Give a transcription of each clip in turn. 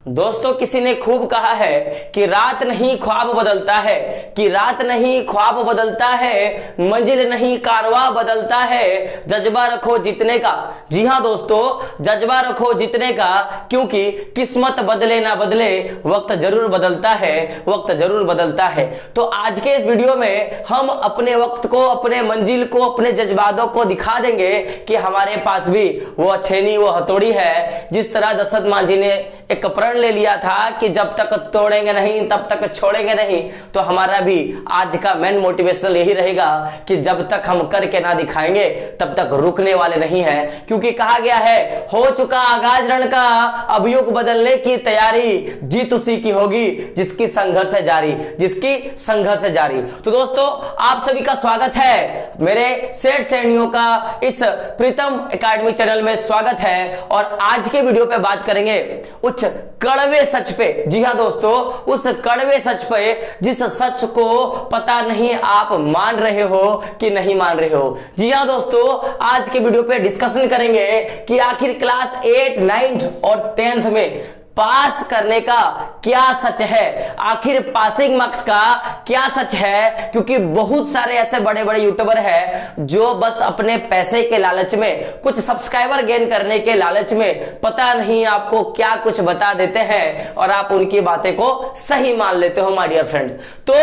दोस्तों, किसी ने खूब कहा है कि रात नहीं ख्वाब बदलता है, कि रात नहीं ख्वाब बदलता है, मंजिल नहीं कारवा बदलता है, जज्बा रखो जीतने का। जी हां दोस्तों, जज्बा रखो जीतने का, क्योंकि किस्मत बदले ना बदले वक्त जरूर बदलता है, वक्त जरूर बदलता है। तो आज के इस वीडियो में हम अपने वक्त को, अपने मंजिल को, अपने जज्बातों को दिखा देंगे कि हमारे पास भी वो छेनी, वो हथौड़ी है। जिस तरह दशरथ मांझी ने एक प्रण ले लिया था कि जब तक तोड़ेंगे नहीं तब तक छोड़ेंगे नहीं, तो हमारा भी आज का मेन मोटिवेशनल यही रहेगा कि जब तक हम करके ना दिखाएंगे तब तक रुकने वाले नहीं है। क्योंकि कहा गया है, हो चुका आगाज रण का, अब युग बदलने की तैयारी, जीत उसी की होगी जिसकी संघर्ष है जारी, जिसकी संघर्ष है जारी। तो दोस्तों, आप सभी का स्वागत है मेरे सेठ श्रेणियों का इस प्रीतम एकेडमी चैनल में स्वागत है। और आज के वीडियो पे बात करेंगे उच्च कड़वे सच पे। जी हां दोस्तों, उस कड़वे सच पे, जिस सच को पता नहीं आप मान रहे हो कि नहीं मान रहे हो। जी हां दोस्तों, आज के वीडियो पे डिस्कशन करेंगे कि आखिर क्लास 8, 9 और 10th में पास करने का क्या सच है, आखिर पासिंग मार्क्स का क्या सच है। क्योंकि बहुत सारे ऐसे बड़े बड़े यूट्यूबर हैं जो बस अपने पैसे के लालच में, कुछ सब्सक्राइबर गेन करने के लालच में पता नहीं आपको क्या कुछ बता देते हैं और आप उनकी बातें को सही मान लेते हो माय डियर फ्रेंड। तो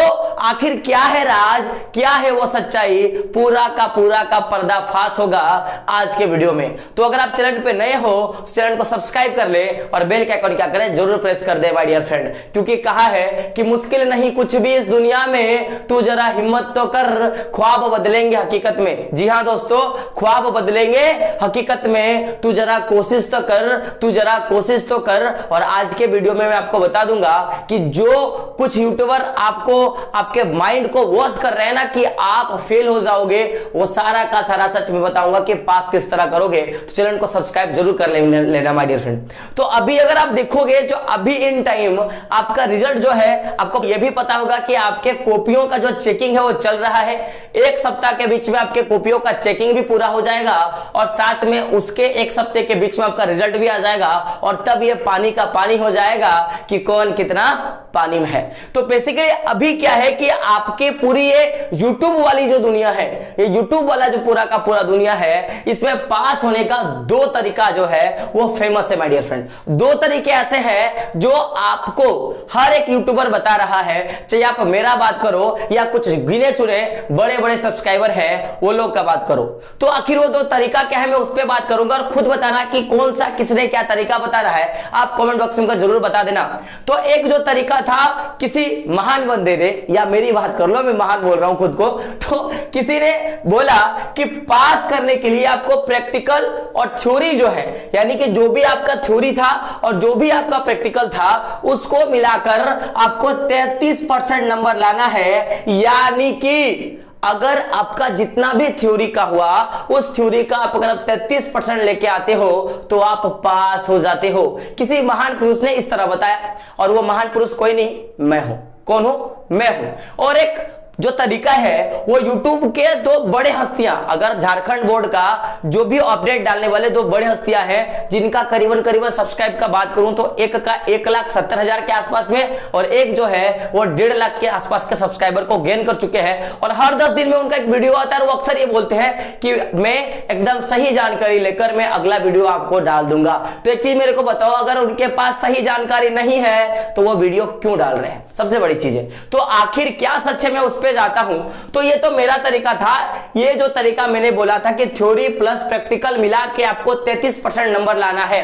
आखिर क्या है राज, क्या है वो सच्चाई, पूरा का पर्दाफाश होगा आज के वीडियो में। तो अगर आप चैनल पे नए हो तो चैनल को सब्सक्राइब कर ले और बेल के आइकन क्या करें, जरूर प्रेस कर दे माय डियर फ्रेंड। क्योंकि कहा है कि मुश्किल नहीं कुछ भी इस दुनिया में, तू जरा हिम्मत तो कर, ख्वाब बदलेंगे हकीकत में। जी हां दोस्तों, ख्वाब बदलेंगे हकीकत में, तू जरा कोशिश तो कर, तू जरा कोशिश तो कर। और आज के वीडियो में मैं आपको बता दूंगा कि जो कुछ यूट्यूबर आपको, आपके माइंड को वॉश कर रहे हैं ना कि आप फेल हो जाओगे, वो सारा का सारा सच में बताऊंगा कि पास किस तरह करोगे। तो चैनल को सब्सक्राइब जरूर कर लेना माय डियर फ्रेंड। तो अभी अगर आप देखोगे, जो अभी इन टाइम आपका रिजल्ट जो है, आपको यह भी पता होगा कि आपके कॉपियों का जो चेकिंग है वो चल रहा है। एक सप्ताह के बीच में आपके कॉपियों का चेकिंग भी पूरा हो जाएगा और साथ में उसके एक सप्ताह के बीच में आपका रिजल्ट भी आ जाएगा। और तब ये पानी का पानी हो जाएगा कि कौन कितना पानी में है। तो बेसिकली अभी क्या है कि आपके पूरी ये यूट्यूब वाली जो दुनिया है, ये यूट्यूब वाला जो पूरा का पूरा दुनिया है, इसमें पास होने का दो तरीका जो है वो फेमस है माय डियर फ्रेंड। दो तरीके ऐसे हैं जो आपको हर एक यूट्यूबर बता रहा है, चाहे आप मेरा बात करो या कुछ गिने चुने बड़े बड़े सब्सक्राइबर हैं वो लोग का बात करो। तो आखिर वो दो तरीका क्या है, मैं उस पर बात करूंगा और खुद बताना कि कौन सा किसने क्या तरीका बता रहा है, आप कमेंट बॉक्स में जरूर बता देना। तो एक जो तरीका था, किसी महान बंदे ने, या मेरी बात कर लो, मैं महान बोल रहा हूं खुद को, तो किसी ने बोला कि पास करने के लिए आपको प्रैक्टिकल और थ्योरी जो है, यानी कि जो भी आपका थ्योरी था और जो भी आपका प्रैक्टिकल था, उसको मिलाकर आपको 33% नंबर लाना है। यानी कि अगर आपका जितना भी थ्योरी का हुआ, उस थ्योरी का आप अगर 33% लेके आते हो तो आप पास हो जाते हो। किसी महान पुरुष ने इस तरह बताया, और वो महान पुरुष कोई नहीं, मैं हूं। कौन हूं? मैं हूं। और एक जो तरीका है वो YouTube के दो बड़े हस्तियां, अगर झारखंड बोर्ड का जो भी अपडेट डालने वाले दो बड़े हस्तियां हैं जिनका करीबन सब्सक्राइब का बात करूं तो एक का 1,70,000 के आसपास में और एक जो है वो 1.5 लाख के आसपास के सब्सक्राइबर को गेन कर चुके हैं। और हर 10 दिन में उनका एक वीडियो आता है, वो अक्सर ये बोलते हैं कि मैं एकदम सही जानकारी लेकर मैं अगला वीडियो आपको डाल दूंगा। तो एक चीज मेरे को बताओ, अगर उनके पास सही जानकारी नहीं है तो वो वीडियो क्यों डाल रहे हैं? सबसे बड़ी चीज है। तो आखिर क्या सच है, मैं उस पर जाता हूं। तो ये तो मेरा तरीका था, ये जो तरीका मैंने बोला था कि थ्योरी प्लस प्रैक्टिकल मिला के आपको 33% नंबर लाना है।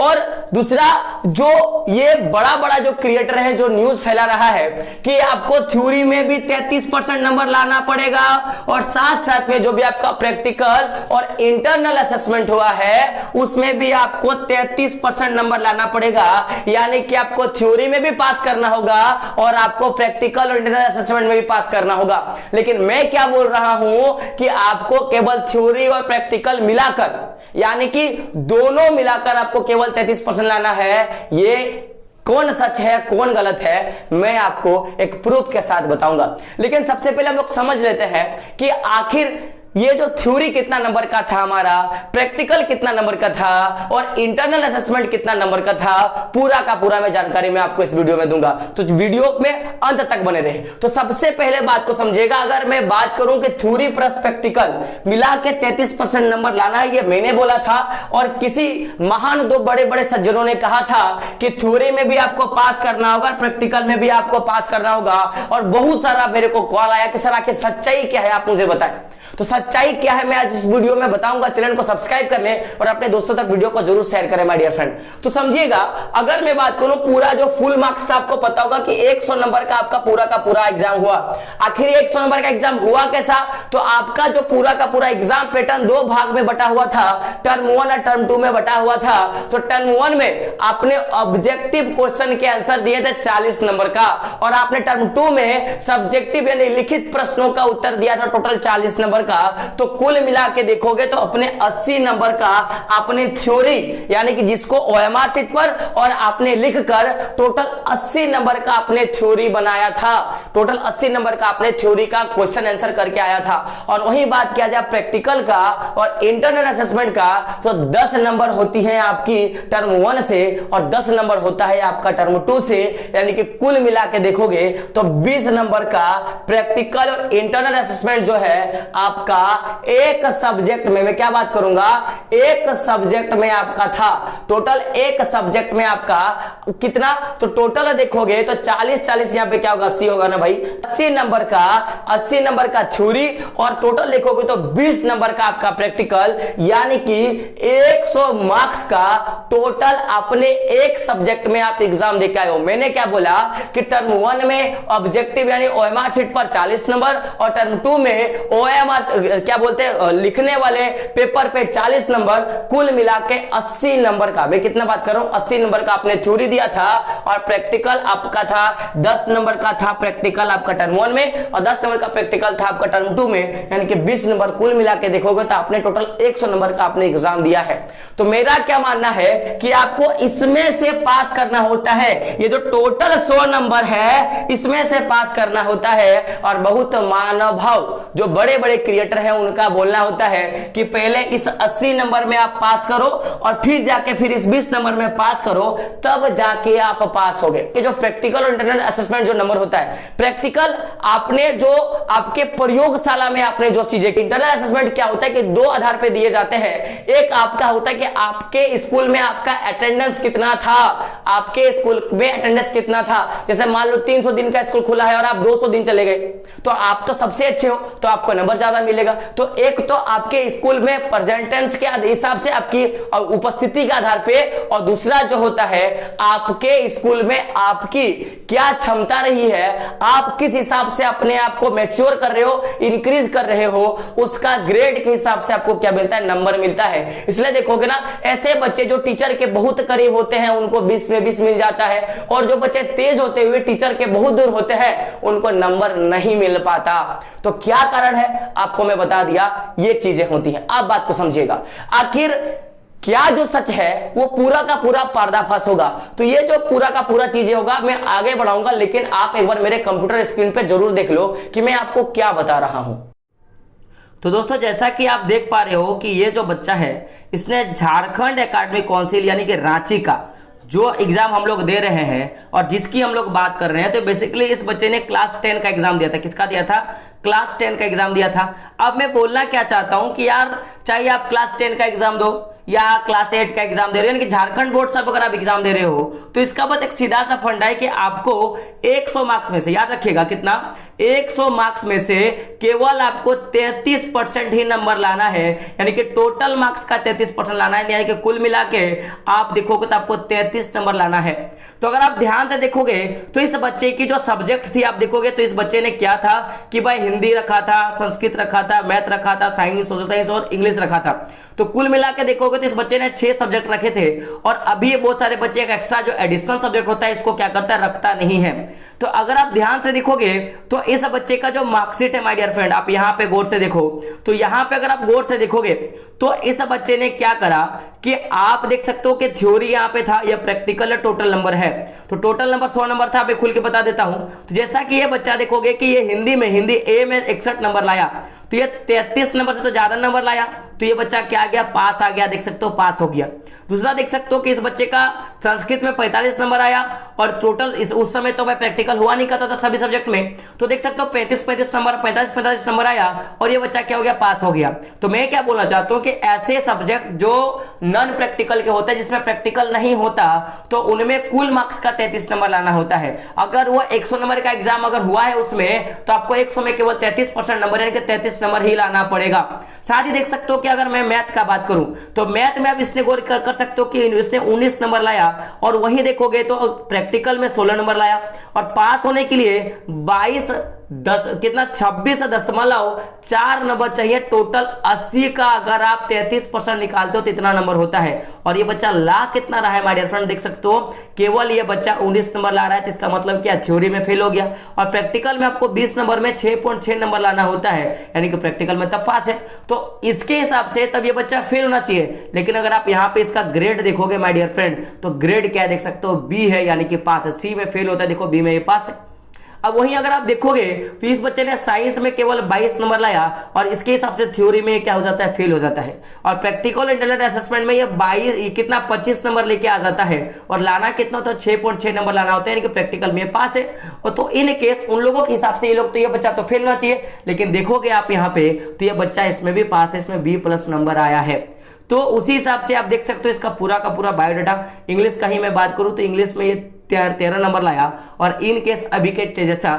और दूसरा, जो ये बड़ा जो क्रिएटर है जो न्यूज फैला रहा है कि आपको थ्योरी में भी 33% नंबर लाना पड़ेगा और साथ में जो भी आपका प्रैक्टिकल और इंटरनल असेसमेंट हुआ है उसमें भी आपको 33% नंबर लाना पड़ेगा। यानी कि आपको थ्योरी में भी पास करना होगा और आपको प्रैक्टिकल और इंटरनल असेसमेंट में भी पास करना होगा। लेकिन मैं क्या बोल रहा हूं कि आपको केवल थ्योरी और प्रैक्टिकल मिलाकर, यानी कि दोनों मिलाकर आपको केवल 33% लाना है। ये कौन सच है कौन गलत है मैं आपको एक प्रूफ के साथ बताऊंगा। लेकिन सबसे पहले हम लोग समझ लेते हैं कि आखिर ये जो थ्योरी कितना नंबर का था हमारा, प्रैक्टिकल कितना नंबर का था और इंटरनल असेसमेंट कितना नंबर का था, पूरा का पूरा मैं जानकारी मैं आपको इस वीडियो में दूंगा। तो वीडियो में अंत तक बने रहे। तो सबसे पहले बात को समझिएगा, अगर मैं बात करूं कि थ्योरी प्लस प्रैक्टिकल मिला के 33% नंबर लाना है, ये मैंने बोला था और किसी महान दो बड़े बड़े सज्जनों ने कहा था कि थ्योरी में भी आपको पास करना होगा, प्रैक्टिकल में भी आपको पास करना होगा। और बहुत सारा मेरे को कॉल आया कि सर आखिर सच्चाई क्या है, आप मुझे बताएं। तो सच्चाई क्या है मैं आज इस वीडियो में बताऊंगा। चैनल को सब्सक्राइब कर लें और अपने दोस्तों तक वीडियो को जरूर शेयर करें माय डियर फ्रेंड। तो समझिएगा, अगर मैं बात करूं पूरा जो फुल मार्क्स था, आपको पता होगा कि 100 नंबर का आपका पूरा का पूरा एग्जाम हुआ। आखिर 100 नंबर का एग्जाम हुआ कैसा? तो आपका जो पूरा का पूरा एग्जाम पैटर्न दो भाग में बटा हुआ था, टर्म 1 और टर्म 2 में बटा हुआ था। तो टर्म 1 में आपने ऑब्जेक्टिव क्वेश्चन के आंसर दिए थे 40 नंबर का और आपने टर्म 2 में सब्जेक्टिव यानी लिखित प्रश्नों का उत्तर दिया था टोटल 40 नंबर का। तो कुल मिला के देखोगे तो अपने 80 नंबर का आपने थ्योरी यानी कि जिसको ओएमआर शीट पर और आपने लिखकर टोटल 80 नंबर का आपने थ्योरी बनाया था। टोटल 80 नंबर का आपने थ्योरी का क्वेश्चन आंसर करके आया था। और वही बात किया जाए प्रैक्टिकल का और इंटरनल असेसमेंट का, तो 10 नंबर होती है आपकी टर्म 1 से और 10 नंबर होता है आपका टर्म 2 से, यानी कि कुल मिला के देखोगे तो 20 नंबर का प्रैक्टिकल और इंटरनल असेसमेंट जो है आपका एक सब्जेक्ट में, मैं क्या बात करूंगा, एक सब्जेक्ट में आपका था। टोटल एक सब्जेक्ट में आपका कितना, तो टोटल देखोगे तो 40 यहां पे क्या होगा, 80 होगा ना भाई। 80 नंबर का थ्योरी और टोटल देखोगे तो 20 नंबर का आपका प्रैक्टिकल, यानी कि 100 मार्क्स का टोटल अपने एक सब्जेक्ट में आप एग्जाम देके आए हो। मैंने क्या बोला कि टर्म 1 में ऑब्जेक्टिव यानी ओएमआर शीट पर 40 नंबर और टर्म 2 में ओएमआर क्या बोलते हैं लिखने वाले पेपर पे 40 नंबर, कुल मिला के 80 नंबर का, मैं कितना बात कर रहा हूं, 80 नंबर का आपने थ्योरी दिया था और प्रैक्टिकल आपका था 10 नंबर का था प्रैक्टिकल आपका टर्म 1 में और 10 नंबर का प्रैक्टिकल था आपका टर्म 2 में, यानी कि 20 नंबर कुल मिला के देखोगे तो आपने टोटल 100 नंबर का आपने एग्जाम दिया है। तो मेरा क्या मानना है कि आपको इसमें से पास करना होता है, ये जो टोटल 100 नंबर है इसमें से पास करना होता है। और बहुत मानव भाव जो बड़े बड़े क्रिएटर हैं उनका बोलना होता है कि पहले इस 80 नंबर में आप पास करो और फिर जाके फिर इस 20 नंबर में पास करो, तब जाके आप पास होगे। ये जो प्रैक्टिकल और इंटरनल असेसमेंट जो नंबर होता है, प्रैक्टिकल आपने जो आपके प्रयोगशाला में आपने जो चीजें, इंटरनल असेसमेंट क्या होता है कि दो आधार पे दिए जाते हैं। एक आपका होता है कि आपके स्कूल में आपका अटेंडेंस कितना था, आपके स्कूल में अटेंडेंस कितना था। जैसे मान लो 300 दिन का स्कूल खुला है और आप 200 दिन चले गए, तो आप तो सबसे अच्छे हो तो आपको नंबर ज्यादा मिलेगा। तो एक तो आपके स्कूल में प्रेजेंटेंस के हिसाब से आपकी उपस्थिति के आधार पे, और दूसरा जो होता है आपके स्कूल में आपकी क्या क्षमता रही है, आप किस हिसाब से अपने आप को मैच्योर कर रहे हो, इंक्रीज कर रहे हो, उसका ग्रेड के हिसाब से आपको क्या मिलता है, नंबर मिलता है। इसलिए देखोगे ना, ऐसे बच्चे जो टीचर के बहुत करीब होते हैं उनको 20 में 20 मिल जाता है, और जो बच्चे तेज होते हुए टीचर के बहुत दूर होते हैं उनको नंबर नहीं मिल पाता। तो क्या कारण है आपको मैं बता दिया, ये चीजें होती हैं। आप बात को समझिएगा, आखिर क्या जो सच है वो पूरा का पूरा पर्दाफाश होगा। तो ये जो पूरा का पूरा चीजें होगा मैं आगे बढ़ाऊंगा, लेकिन आप एक बार मेरे कंप्यूटर स्क्रीन पे जरूर देख लो कि मैं आपको क्या बता रहा हूं। तो दोस्तों, जैसा कि आप देख पा रहे हो कि ये जो बच्चा है इसने झारखंड एकेडमिक काउंसिल यानी कि रांची का जो एग्जाम हम लोग दे रहे हैं और जिसकी हम लोग बात कर रहे हैं, तो बेसिकली इस बच्चे ने क्लास 10 का एग्जाम दिया था। किसका दिया था? क्लास 10 का एग्जाम दिया था। अब मैं बोलना क्या चाहता हूं कि यार चाहे आप क्लास 10 का एग्जाम दो या क्लास 8 का एग्जाम दे रहे हो, यानी कि झारखंड बोर्ड सब अगर आप एग्जाम दे रहे हो, तो इसका बस एक सीधा सा फंडा है कि आपको 100 मार्क्स में से, याद रखिएगा कितना, 100 मार्क्स में से केवल आपको 33% ही नंबर लाना है, यानी कि टोटल मार्क्स का 33% लाना है, यानी कि कुल मिला के आप देखोगे तो आपको 33 नंबर लाना है। तो अगर आप ध्यान से देखोगे तो इस बच्चे की जो सब्जेक्ट थी आप देखोगे तो इस बच्चे ने क्या था कि भाई हिंदी रखा था, संस्कृत रखा था, मैथ रखा था, साइंस, सोशल साइंस और इंग्लिश रखा था। तो कुल मिला के देखोगे तो इस बच्चे ने 6 सब्जेक्ट रखे थे, और अभी बहुत सारे बच्चे एक एक्स्ट्रा जो एडिशनल सब्जेक्ट होता है इसको क्या करता है, रखता नहीं है। तो अगर आप ध्यान से देखोगे तो इस बच्चे का जो मार्कशीट है माय डियर फ्रेंड, आप यहां पे गौर से देखो, तो यहां पे अगर आप गौर से देखोगे तो इस बच्चे ने क्या करा कि आप देख सकते हो कि थ्योरी यहां पे था, यह प्रैक्टिकल टोटल नंबर है, तो टोटल नंबर 100 नंबर था। मैं खुल के बता देता हूं, तो जैसा कि ये बच्चा देखोगे कि ये हिंदी में, हिंदी ए में 61 नंबर लाया, तो ये 33 नंबर से तो ज्यादा नंबर लाया, तो ये बच्चा क्या आ गया, पास आ गया, देख सकते हो पास हो गया। दूसरा देख सकते हो कि इस बच्चे का संस्कृत में 45 नंबर आया और टोटल उस समय तो मैं प्रैक्टिकल हुआ नहीं करता था सभी सब्जेक्ट में, तो देख सकते हो 35 नंबर 45 नंबर आया और ये बच्चा क्या हो गया, पास हो गया। तो मैं क्या बोलना चाहता हूं कि ऐसे सब्जेक्ट जो नॉन प्रैक्टिकल के होते हैं, जिसमें प्रैक्टिकल नहीं होता, तो उनमें कुल मार्क्स का 33 नंबर लाना होता है। अगर वो 100 नंबर का एग्जाम अगर हुआ है उसमें, तो आपको 100 में केवल 33% नंबर यानी कि 33 नंबर ही लाना पड़ेगा। साथ ही देख सकते हो कि अगर मैं मैथ का बात करूं तो मैथ में अब इसने गौर कर सकते हो कि इसने 19 नंबर लाया और वहीं देखोगे तो प्रैक्टिकल में 16 नंबर लाया और पास होने के लिए 26.4 नंबर चाहिए। टोटल 80 का अगर आप 33% निकालते हो तो इतना नंबर होता है। और ये बच्चा ला कितना रहा है माय डियर फ्रेंड, देख सकते हो केवल ये बच्चा 19 नंबर ला रहा है, तो इसका मतलब क्या, थ्योरी में फेल हो गया। और प्रैक्टिकल में आपको 20 नंबर में 6.6 नंबर लाना होता है, यानी कि प्रैक्टिकल में तब पास है। तो इसके हिसाब से तब ये बच्चा फेल होना चाहिए। लेकिन अगर आप यहाँ पे इसका ग्रेड देखोगे माय डियर फ्रेंड, तो ग्रेड क्या है देख सकते हो, बी है, यानी कि पास है। सी में फेल होता है, देखो बी में ये पास है। अब वहीं अगर आप देखोगे तो इस बच्चे ने साइंस में केवल 22 नंबर लाया और इसके हिसाब से थ्योरी में क्या हो जाता है, फेल हो जाता है। और प्रैक्टिकल इंटरनल असेसमेंट में ये 25 नंबर लेके आ जाता है और लाना कितना होता है, 6.6 नंबर लाना होता है, यानी कि प्रैक्टिकल में पास है। और तो इन केस उन लोगों के हिसाब से ये लोग, तो ये बच्चा तो फेल होना चाहिए। लेकिन देखोगे आप यहाँ पे तो ये बच्चा इसमें भी पास है, इसमें B+ नंबर आया है। तो उसी हिसाब से आप देख सकते हो इसका पूरा का पूरा बायोडाटा। इंग्लिश का ही मैं बात करूं तो इंग्लिश में ये 13 नंबर लाया और इन केस अभी के जैसा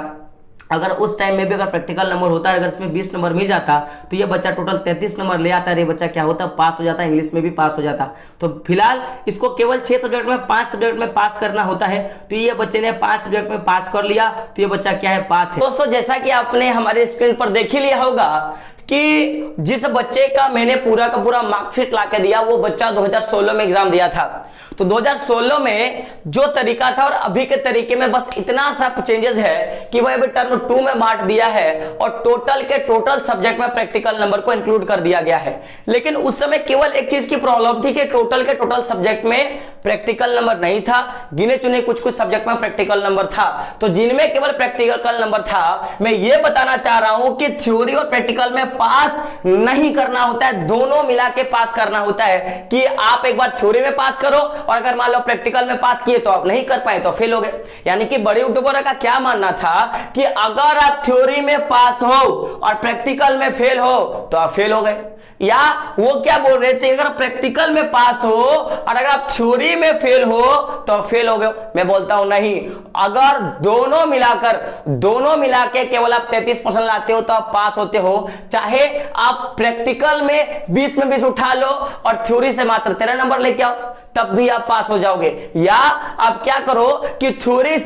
अगर उस टाइम में भी अगर प्रैक्टिकल नंबर होता है, अगर इसमें 20 नंबर मिल जाता तो ये बच्चा टोटल 33 नंबर ले आता है, ये बच्चा क्या होता, पास हो जाता, इंग्लिश में भी पास हो जाता। तो फिलहाल इसको केवल 6 सब्जेक्ट में 5 सब्जेक्ट में पास करना होता है, तो ये बच्चे ने 5 सब्जेक्ट में पास कर लिया, तो ये बच्चा क्या है, पास है। दोस्तों जैसा कि आपने हमारे स्क्रीन पर देख ही लिया होगा कि जिस बच्चे का मैंने पूरा का पूरा मार्कशीट ला के दिया वो बच्चा 2016 में एग्जाम दिया था। तो 2016 में जो तरीका था और अभी के तरीके में बस इतना सा चेंजेस है कि भाई अभी टर्म 2 में बांट दिया है और टोटल के टोटल सब्जेक्ट में प्रैक्टिकल नंबर को इंक्लूड कर दिया गया है। लेकिन उस समय केवल एक चीज की प्रॉब्लम थी कि टोटल के टोटल सब्जेक्ट में प्रैक्टिकल नंबर नहीं था, गिने चुने कुछ कुछ सब्जेक्ट में प्रैक्टिकल नंबर था। तो जिनमें केवल प्रैक्टिकल नंबर था, मैं ये बताना चाह रहा हूं कि थ्योरी और प्रैक्टिकल में पास नहीं करना होता है, दोनों मिला के पास करना होता है। कि आप एक बार थ्योरी में पास करो और अगर मान लो प्रैक्टिकल में पास किए तो आप नहीं कर पाए तो फेल हो गए। यानी कि बड़े यूट्यूबर का क्या मानना था कि अगर आप थ्योरी में पास हो और प्रैक्टिकल में फेल हो तो आप फेल हो गए, या वो क्या बोल रहे थे, अगर प्रैक्टिकल में पास हो और अगर आप थ्योरी में फेल हो तो फेल हो गए। मैं बोलता हूं नहीं, अगर दोनों मिला के केवल आप 33% लाते हो तो आप पास होते हो। चाहे आप प्रैक्टिकल में 20 में 20 उठा लो और थ्योरी से मात्र 13 नंबर लेके आओ, तब भी आप पास हो जाओगे। या आप क्या करो कि थ्योरी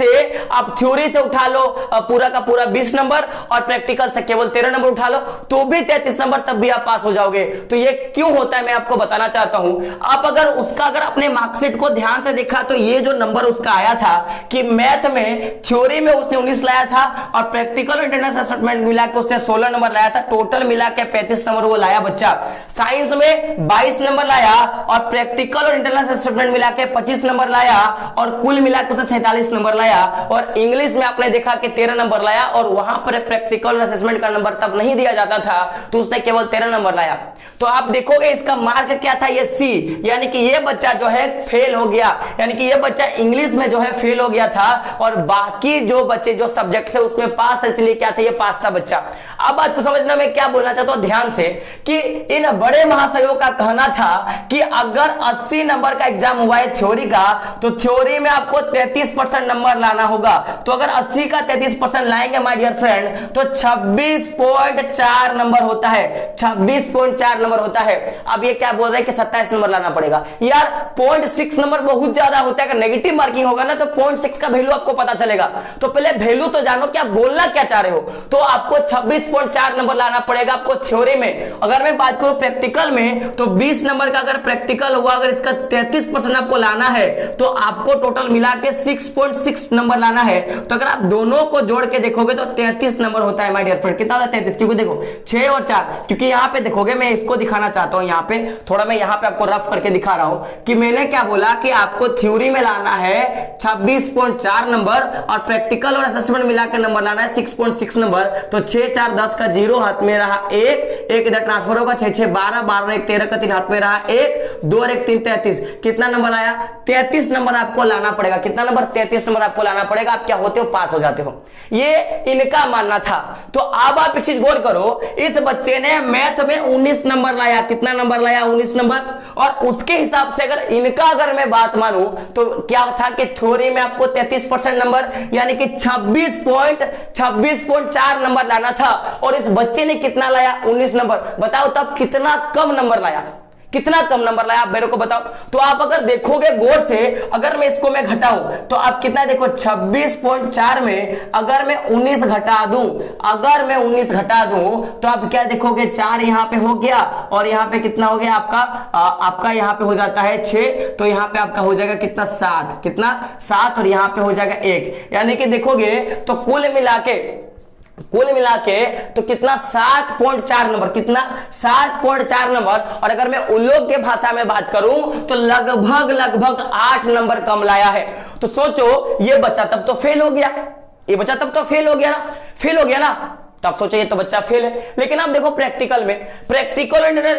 से उठा लो पूरा का पूरा 20 नंबर और प्रैक्टिकल से केवल 13 नंबर उठा लो तो भी 33 नंबर, तब भी आप पास हो जाओगे। तो ये क्यों होता है मैं आपको बताना चाहता हूं। आप अगर अपने मार्कशीट को ध्यान से देखा तो ये जो नंबर उसका आया था कि मैथ में थ्योरी में उसने 19 लाया था और प्रैक्टिकल और इंटरनल असेसमेंट मिला के उसने 16 नंबर लाया था, टोटल मिला के 35 नंबर वो लाया बच्चा। साइंस में 22 नंबर लाया और प्रैक्टिकल और इंटरनल असेसमेंट मिला के 25 नंबर लाया और कुल मिला के 47 नंबर लाया। और इंग्लिश में आपने देखा कि 13 नंबर लाया और वहां पर प्रैक्टिकल असेसमेंट का नंबर तब नहीं दिया जाता था तो उसने केवल 13 नंबर लाया। तो आप देखोगे इसका मार्क क्या था, ये सी, यानी कि ये बच्चा जो है फेल हो गया, यानी कि ये बच्चा इंग्लिश में जो है फेल हो गया था और बाकी जो बच्चे जो सब्जेक्ट थे उसमें पास था, इसलिए क्या था, ये पास था बच्चा। अब बात को समझना मैं क्या बोलना चाहता हूं ध्यान से कि इन बड़े महाशयों का कहना था कि अगर 80 नंबर का एग्जाम हुआ है थ्योरी का तो थ्योरी में आपको 33% नंबर लाना होगा। तो अगर 80 का 33% लाएंगे माय डियर फ्रेंड तो 26.4 नंबर होता है, 26.4 नंबर होता है। अब ये क्या बोल रहा है कि 27 नंबर लाना पड़ेगा। यार 0.6 नंबर बहुत ज्यादा होता है, अगर नेगेटिव मार्किंग होगा ना तो 0.6 का वैल्यू आपको पता चलेगा। तो पहले वैल्यू तो जानो क्या बोलना क्या चाह रहे हो। तो आपको 26.4 नंबर लाना पड़ेगा आपको थ्योरी में। अगर मैं बात करूं प्रैक्टिकल में तो 20 नंबर का अगर प्रैक्टिकल हुआ, अगर इसका 33% आपको लाना है तो आपको टोटल मिला के 6.6 नंबर लाना है। तो अगर आप दोनों को जोड़ के देखोगे तो 33 नंबर होता है माय डियर फ्रेंड। कितना होता है 33? क्योंकि देखो 6 और 4, क्योंकि यहाँ पे देखोगे मैं इसको दिखाना चाहता हूँ, यहाँ पे थोड़ा मैं यहाँ पे आपको रफ करके दिखा रहा हूँ कि मैंने क्या बोला कि आपको थ्योरी में लाना है 26.4 नंबर और प्रैक्टिकल और असेसमेंट मिला के नंबर लाना है 6.6 नंबर। तो 6 4 10 का 0 हाथ में रहा 1 इधर ट्रांसफर होगा 6 6 12 12 1 13 का 3 हाथ में रहा 1 2 और 1 3 33। कितना नंबर आया? 33 नंबर आपको लाना पड़ेगा। कितना नंबर? 33 नंबर आपको लाना पड़ेगा। आप क्या होते हो? पास हो जाते हो। ये इनका मानना था। तो अब आप एक चीज गौर करो, इस बच्चे ने मैथ में 19 नंबर लाया। कितना नंबर लाया? 19 नंबर। और उसके हिसाब से अगर मैं बात मानूं तो क्या था कि थ्योरी में आपको 33% नंबर यानी कि 26.4 नंबर लाना था और इस बच्चे ने कितना लाया? 19 नंबर। बताओ तब कितना कम नंबर लाया? कितना कम नंबर लाया आप मेरे को बताओ। तो आप अगर देखोगे गौर से, अगर मैं इसको मैं घटाऊं तो आप कितना देखो 26.4 में अगर मैं 19 घटा दूं, तो आप क्या देखोगे 4 यहां पे हो गया और यहां पे कितना हो गया आपका यहां पे हो जाता है 6, तो यहां पे आपका हो जाएगा कितना 7। कितना 7 और यहां पे हो जाएगा 1, यानी कि देखोगे तो कुल मिला के तो कितना 7.4 नंबर। कितना 7.4 नंबर। और अगर मैं उन लोग के भाषा में बात करूं तो लगभग 8 नंबर कम लाया है। तो सोचो ये बच्चा तब तो फेल हो गया, फेल हो गया ना। तो आप सोचो ये तो बच्चा फेल है। लेकिन आप देखो प्रैक्टिकल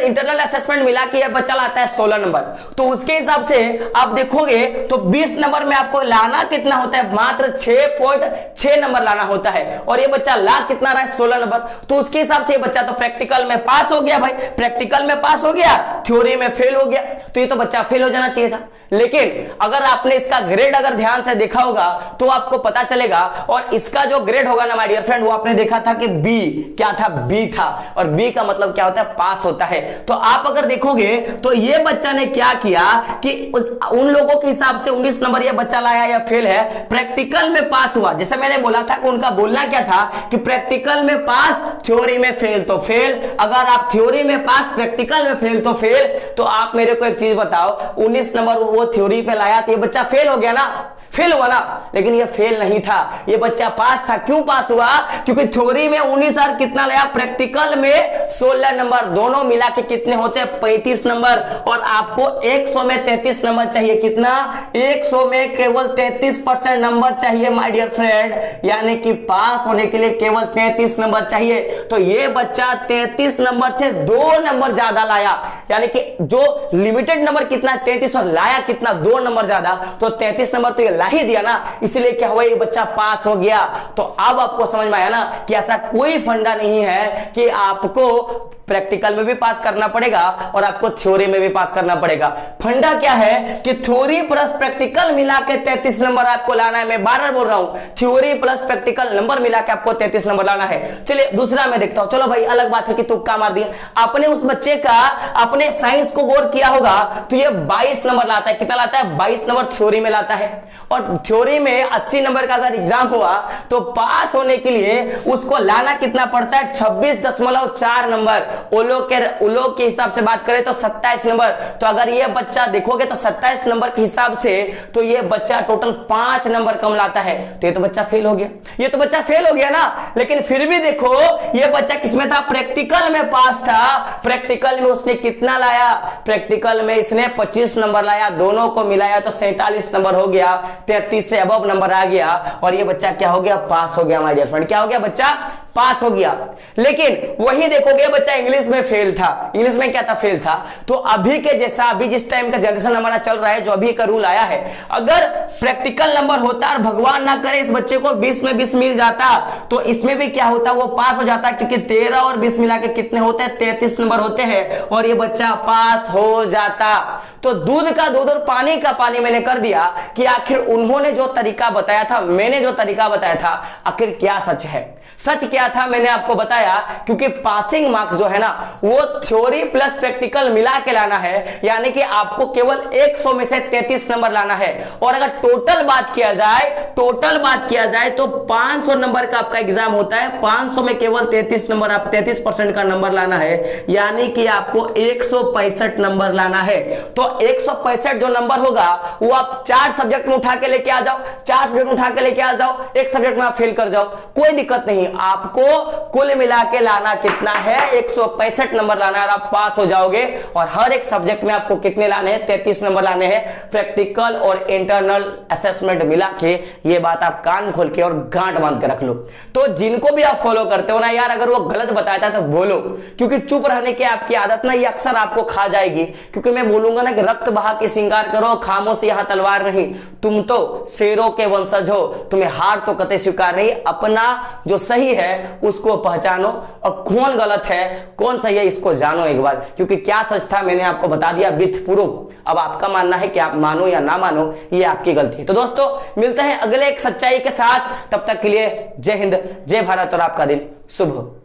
इंटरनल असेसमेंट मिला के ये बच्चा लाता है 16 नंबर। तो उसके हिसाब से आप देखोगे तो 20 नंबर में आपको लाना कितना होता है? मात्र 6.6 नंबर लाना होता है और ये बच्चा ला कितना रहा है? 16 नंबर। तो उसके हिसाब से ये बच्चा तो प्रैक्टिकल में पास हो गया भाई, प्रैक्टिकल में पास हो गया, थ्योरी में फेल हो गया। तो ये तो बच्चा फेल हो जाना चाहिए था। लेकिन अगर आपने इसका ग्रेड अगर ध्यान से देखा होगा तो आपको पता चलेगा, और इसका जो ग्रेड होगा ना माय डियर फ्रेंड, वो आपने देखा था कि बी क्या था? बी था। और बी का मतलब क्या होता है? पास होता है। तो आप अगर देखोगे तो ये बच्चा ने क्या किया कि उन लोगों के हिसाब से 19 नंबर ये बच्चा लाया या फेल है, प्रैक्टिकल में पास हुआ। जैसे मैंने बोला था कि उनका बोलना क्या था कि प्रैक्टिकल में पास, थ्योरी में फेल तो फेल। अगर आप थ्योरी में पास, प्रैक्टिकल में फेल तो फेल। तो आप मेरे को एक चीज बताओ, 19 नंबर वो थ्योरी पे लाया तो ये बच्चा फेल हो गया ना, फेल हुआ ना। लेकिन ये फेल नहीं था, ये बच्चा पास था। क्यों पास हुआ? क्योंकि थ्योरी में 19 और कितना लाया? प्रैक्टिकल में 16 नंबर। दोनों मिला के कितने होते हैं? 35 नंबर। और आपको 100 में 33 नंबर चाहिए। कितना? 100 में केवल 33% नंबर चाहिए माय डियर फ्रेंड, यानी कि पास होने के लिए केवल 33 नंबर चाहिए। तो ये बच्चा 33 नंबर से 2 नंबर ज्यादा लाया, यानी कि जो लिमिटेड नंबर कितना 33 और लाया कितना 2 नंबर ज्यादा। तो 33 नंबर तो ये ला ही दिया ना, इसलिए क्या हुआ? ये बच्चा पास हो गया। तो अब आपको समझ में आया ना कि ऐसा कोई फंडा नहीं है कि आपको प्रैक्टिकल में भी पास करना पड़ेगा और आपको थ्योरी में भी पास करना पड़ेगा। फंडा क्या है कि थ्योरी प्लस प्रैक्टिकल मिला के 33 नंबर आपको लाना है। मैं बार-बार बोल रहा हूं, थ्योरी प्लस प्रैक्टिकल नंबर मिला के आपको 33 नंबर लाना है। चलिए दूसरा मैं देखता हूं। चलो भाई अलग बात है कि तुक्का मार दिया आपने, उस बच्चे का अपने साइंस को गौर किया होगा तो ये 22 नंबर लाता है। कितना लाता है? 22 नंबर थ्योरी में लाता है। और थ्योरी में 80 नंबर का अगर एग्जाम हुआ तो पास होने के लिए उसको लाना कितना पड़ता है? 26.4 नंबर। उलोग के हिसाब से बात करें तो 27 नंबर। तो अगर ये बच्चा देखोगे तो 27 नंबर के हिसाब से तो ये बच्चा टोटल 5 नंबर कम लाता है। तो ये तो बच्चा फेल हो गया, ना। लेकिन फिर भी देखो ये बच्चा किसमें था? प्रैक्टिकल में पास था। प्रैक्टिकल में उसने कितना लाया? प्रैक्टिकल में इसने 25 नंबर लाया। दोनों को मिलाया तो 47 नंबर हो गया, 33 से अबव नंबर आ गया और ये बच्चा क्या हो गया? पास हो गया माय डियर फ्रेंड। क्या हो गया? बच्चा पास हो गया। लेकिन वही देखोगे बच्चा इंग्लिश में फेल था। इंग्लिश में क्या था? फेल था। तो अभी के जैसा, अभी जिस टाइम का जनरेशन हमारा चल रहा है, जो अभी का रूल आया है, अगर प्रैक्टिकल नंबर होता और भगवान ना करे इस बच्चे को 20 में 20 मिल जाता तो इसमें भी क्या होता? वो पास हो जाता, क्योंकि 13 और 20 मिला के कितने होते हैं? 33 नंबर होते हैं और ये बच्चा पास हो जाता। तो दूध का दूध और पानी का पानी मैंने कर दिया कि आखिर उन्होंने जो तरीका बताया था, मैंने जो तरीका बताया था, आखिर क्या सच है? सच क्या था मैंने आपको बताया, क्योंकि पासिंग मार्क्स जो है ना वो थ्योरी प्लस प्रैक्टिकल मिला के लाना है, यानी कि आपको केवल 100 में से 33 नंबर लाना है। और अगर टोटल बात किया जाए तो 500 नंबर का आपका एग्जाम होता है। 500 में केवल 33 नंबर, आप 33% का नंबर लाना है, यानी कि आपको 165 नंबर लाना है। तो 165 जो नंबर होगा वो आप 4 सब्जेक्ट में उठा के लेके आ जाओ, 4 सब्जेक्ट में उठा के लेके आ जाओ, एक सब्जेक्ट में आप फेल कर जाओ, कोई दिक्कत नहीं। आपको कुल मिला के लाना कितना है, 165 नंबर लाना है और आप पास हो जाओगे। और हर एक सब्जेक्ट में आपको कितने लाने हैं, 33 नंबर लाने हैं, प्रैक्टिकल और इंटरनल असेसमेंट मिला के। ये बात आप कान खोल के और गांठ बांध के रख लो। तो जिनको भी आप फॉलो करते हो ना यार, अगर वो गलत बताता है तो बोलो, क्योंकि चुप रहने की आपकी आदत ना ये अक्सर आपको खा जाएगी। क्योंकि मैं बोलूंगा ना कि रक्त बहा के श्रृंगार करो, खामोश यहां तलवार नहीं। तुम तो शेरों के वंशज हो, तुम्हें हार तो कतई स्वीकार नहीं। अपना जो सही है उसको पहचानो और कौन गलत है कौन सही है इसको जानो एक बार। क्योंकि क्या सच था मैंने आपको बता दिया विथ प्रूफ। अब आपका मानना है कि आप मानो या ना मानो, ये आपकी गलती है। तो दोस्तों मिलते हैं अगले एक सच्चाई के साथ, तब तक के लिए जय हिंद, जय भारत और आपका दिन शुभ हो।